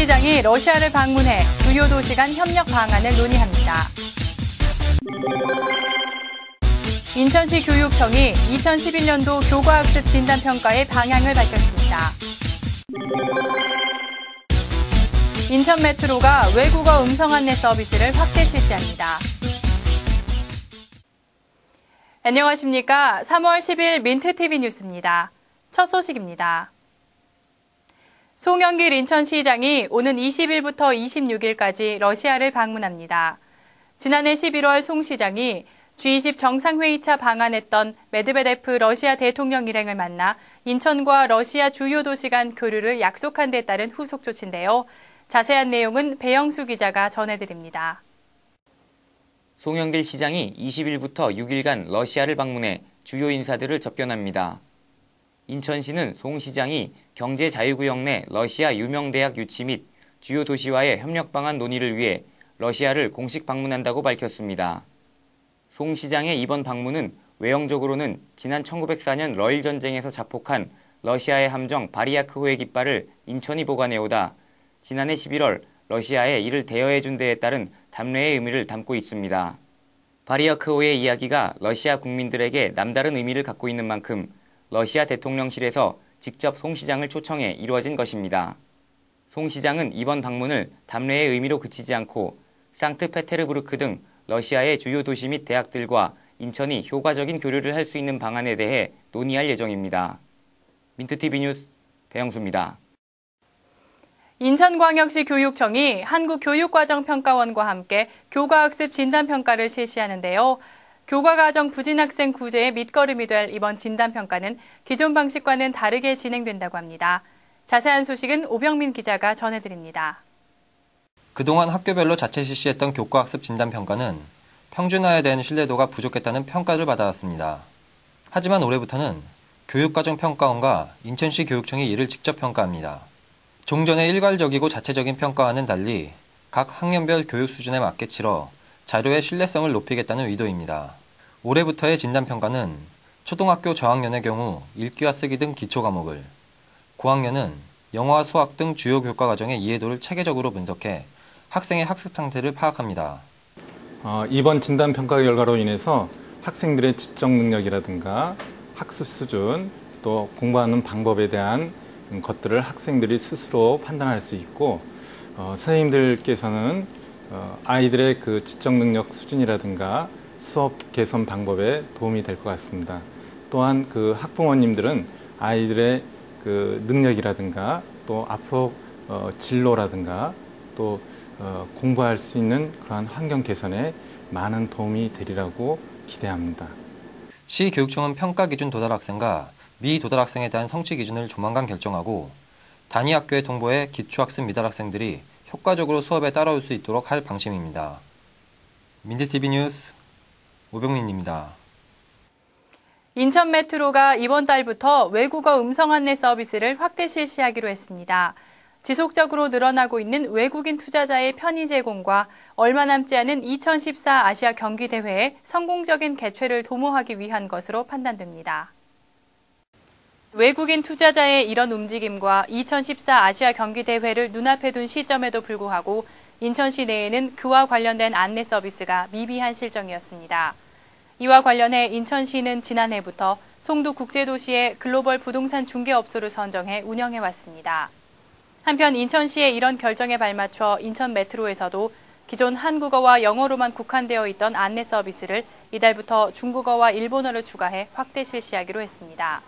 시장이 러시아를 방문해 주요 도시 간 협력 방안을 논의합니다. 인천시 교육청이 2011년도 교과학습 진단평가의 방향을 밝혔습니다. 인천 메트로가 외국어 음성 안내 서비스를 확대 실시합니다. 안녕하십니까. 3월 10일 민트TV 뉴스입니다. 첫 소식입니다. 송영길 인천시장이 오는 20일부터 26일까지 러시아를 방문합니다. 지난해 11월 송 시장이 G20 정상회의차 방한했던 메드베데프 러시아 대통령 일행을 만나 인천과 러시아 주요 도시 간 교류를 약속한 데 따른 후속 조치인데요. 자세한 내용은 배영수 기자가 전해드립니다. 송영길 시장이 20일부터 6일간 러시아를 방문해 주요 인사들을 접견합니다. 인천시는 송 시장이 경제자유구역 내 러시아 유명대학 유치 및 주요 도시와의 협력 방안 논의를 위해 러시아를 공식 방문한다고 밝혔습니다. 송 시장의 이번 방문은 외형적으로는 지난 1904년 러일 전쟁에서 자폭한 러시아의 함정 바리아크호의 깃발을 인천이 보관해오다 지난해 11월 러시아에 이를 대여해준 데에 따른 담례의 의미를 담고 있습니다. 바리아크호의 이야기가 러시아 국민들에게 남다른 의미를 갖고 있는 만큼 러시아 대통령실에서 직접 송 시장을 초청해 이루어진 것입니다. 송 시장은 이번 방문을 담례의 의미로 그치지 않고 상트페테르부르크 등 러시아의 주요 도시 및 대학들과 인천이 효과적인 교류를 할 수 있는 방안에 대해 논의할 예정입니다. 민트TV 뉴스 배영수입니다. 인천광역시 교육청이 한국교육과정평가원과 함께 교과학습 진단평가를 실시하는데요. 교과과정 부진학생 구제의 밑거름이 될 이번 진단평가는 기존 방식과는 다르게 진행된다고 합니다. 자세한 소식은 오병민 기자가 전해드립니다. 그동안 학교별로 자체 실시했던 교과학습 진단평가는 평준화에 대한 신뢰도가 부족했다는 평가를 받아왔습니다. 하지만 올해부터는 교육과정평가원과 인천시 교육청이 이를 직접 평가합니다. 종전의 일괄적이고 자체적인 평가와는 달리 각 학년별 교육 수준에 맞게 치러 자료의 신뢰성을 높이겠다는 의도입니다. 올해부터의 진단평가는 초등학교 저학년의 경우 읽기와 쓰기 등 기초과목을, 고학년은 영어와 수학 등 주요 교과과정의 이해도를 체계적으로 분석해 학생의 학습 상태를 파악합니다. 이번 진단평가 결과로 인해서 학생들의 지적 능력이라든가 학습 수준, 또 공부하는 방법에 대한 것들을 학생들이 스스로 판단할 수 있고 선생님들께서는 아이들의 그 지적 능력 수준이라든가 수업 개선 방법에 도움이 될 것 같습니다. 또한 그 학부모님들은 아이들의 그 능력이라든가 또 앞으로 진로라든가 또 공부할 수 있는 그러한 환경 개선에 많은 도움이 되리라고 기대합니다. 시 교육청은 평가 기준 도달 학생과 미도달 학생에 대한 성취 기준을 조만간 결정하고 단위 학교에 통보해 기초학습 미달 학생들이 효과적으로 수업에 따라올 수 있도록 할 방침입니다. 민트TV 뉴스 오병민입니다. 인천 메트로가 이번 달부터 외국어 음성 안내 서비스를 확대 실시하기로 했습니다. 지속적으로 늘어나고 있는 외국인 투자자의 편의 제공과 얼마 남지 않은 2014 아시아 경기 대회의 성공적인 개최를 도모하기 위한 것으로 판단됩니다. 외국인 투자자의 이런 움직임과 2014 아시아 경기 대회를 눈앞에 둔 시점에도 불구하고 인천시 내에는 그와 관련된 안내 서비스가 미비한 실정이었습니다. 이와 관련해 인천시는 지난해부터 송도 국제도시의 글로벌 부동산 중개업소를 선정해 운영해왔습니다. 한편 인천시의 이런 결정에 발맞춰 인천 메트로에서도 기존 한국어와 영어로만 국한되어 있던 안내 서비스를 이달부터 중국어와 일본어를 추가해 확대 실시하기로 했습니다.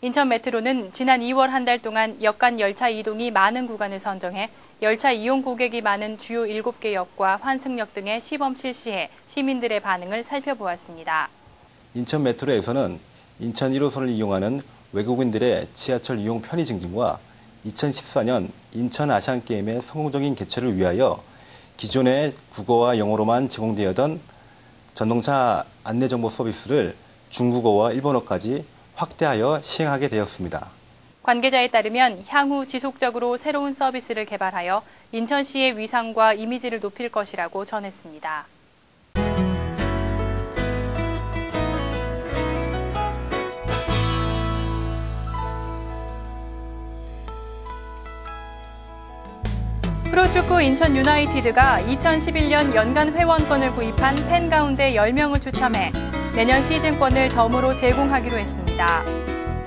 인천 메트로는 지난 2월 한 달 동안 역간 열차 이동이 많은 구간을 선정해 열차 이용 고객이 많은 주요 7개 역과 환승역 등의 시범 실시해 시민들의 반응을 살펴보았습니다. 인천 메트로에서는 인천 1호선을 이용하는 외국인들의 지하철 이용 편의 증진과 2014년 인천 아시안게임의 성공적인 개최를 위하여 기존의 국어와 영어로만 제공되었던 전동차 안내정보 서비스를 중국어와 일본어까지 확대하여 시행하게 되었습니다. 관계자에 따르면 향후 지속적으로 새로운 서비스를 개발하여 인천시의 위상과 이미지를 높일 것이라고 전했습니다. 프로축구 인천 유나이티드가 2011년 연간 회원권을 구입한 팬 가운데 10명을 추첨해 내년 시즌권을 덤으로 제공하기로 했습니다.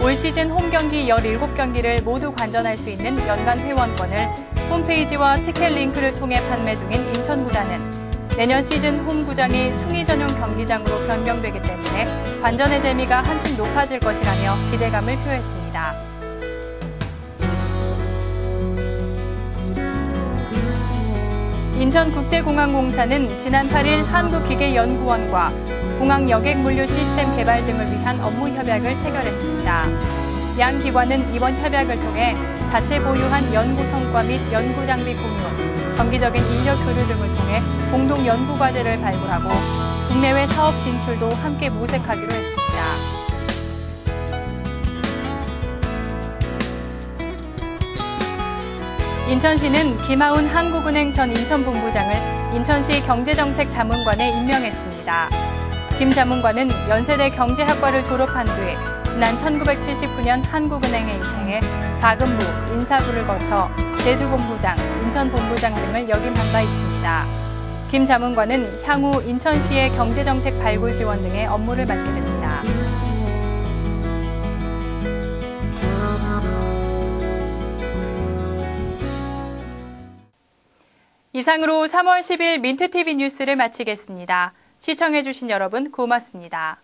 올 시즌 홈경기 17경기를 모두 관전할 수 있는 연간 회원권을 홈페이지와 티켓 링크를 통해 판매 중인 인천구단은 내년 시즌 홈구장이 순위 전용 경기장으로 변경되기 때문에 관전의 재미가 한층 높아질 것이라며 기대감을 표했습니다. 인천국제공항공사는 지난 8일 한국기계연구원과 공항 여객 물류 시스템 개발 등을 위한 업무 협약을 체결했습니다. 양 기관은 이번 협약을 통해 자체 보유한 연구 성과 및 연구 장비 공유, 정기적인 인력 교류 등을 통해 공동 연구 과제를 발굴하고 국내외 사업 진출도 함께 모색하기로 했습니다. 인천시는 김하운 한국은행 전 인천본부장을 인천시 경제정책자문관에 임명했습니다. 김 자문관은 연세대 경제학과를 졸업한 뒤에 지난 1979년 한국은행에 입행해 자금부, 인사부를 거쳐 제주본부장, 인천본부장 등을 역임한 바 있습니다. 김 자문관은 향후 인천시의 경제정책 발굴 지원 등의 업무를 맡게 됩니다. 이상으로 3월 10일 민트TV 뉴스를 마치겠습니다. 시청해주신 여러분 고맙습니다.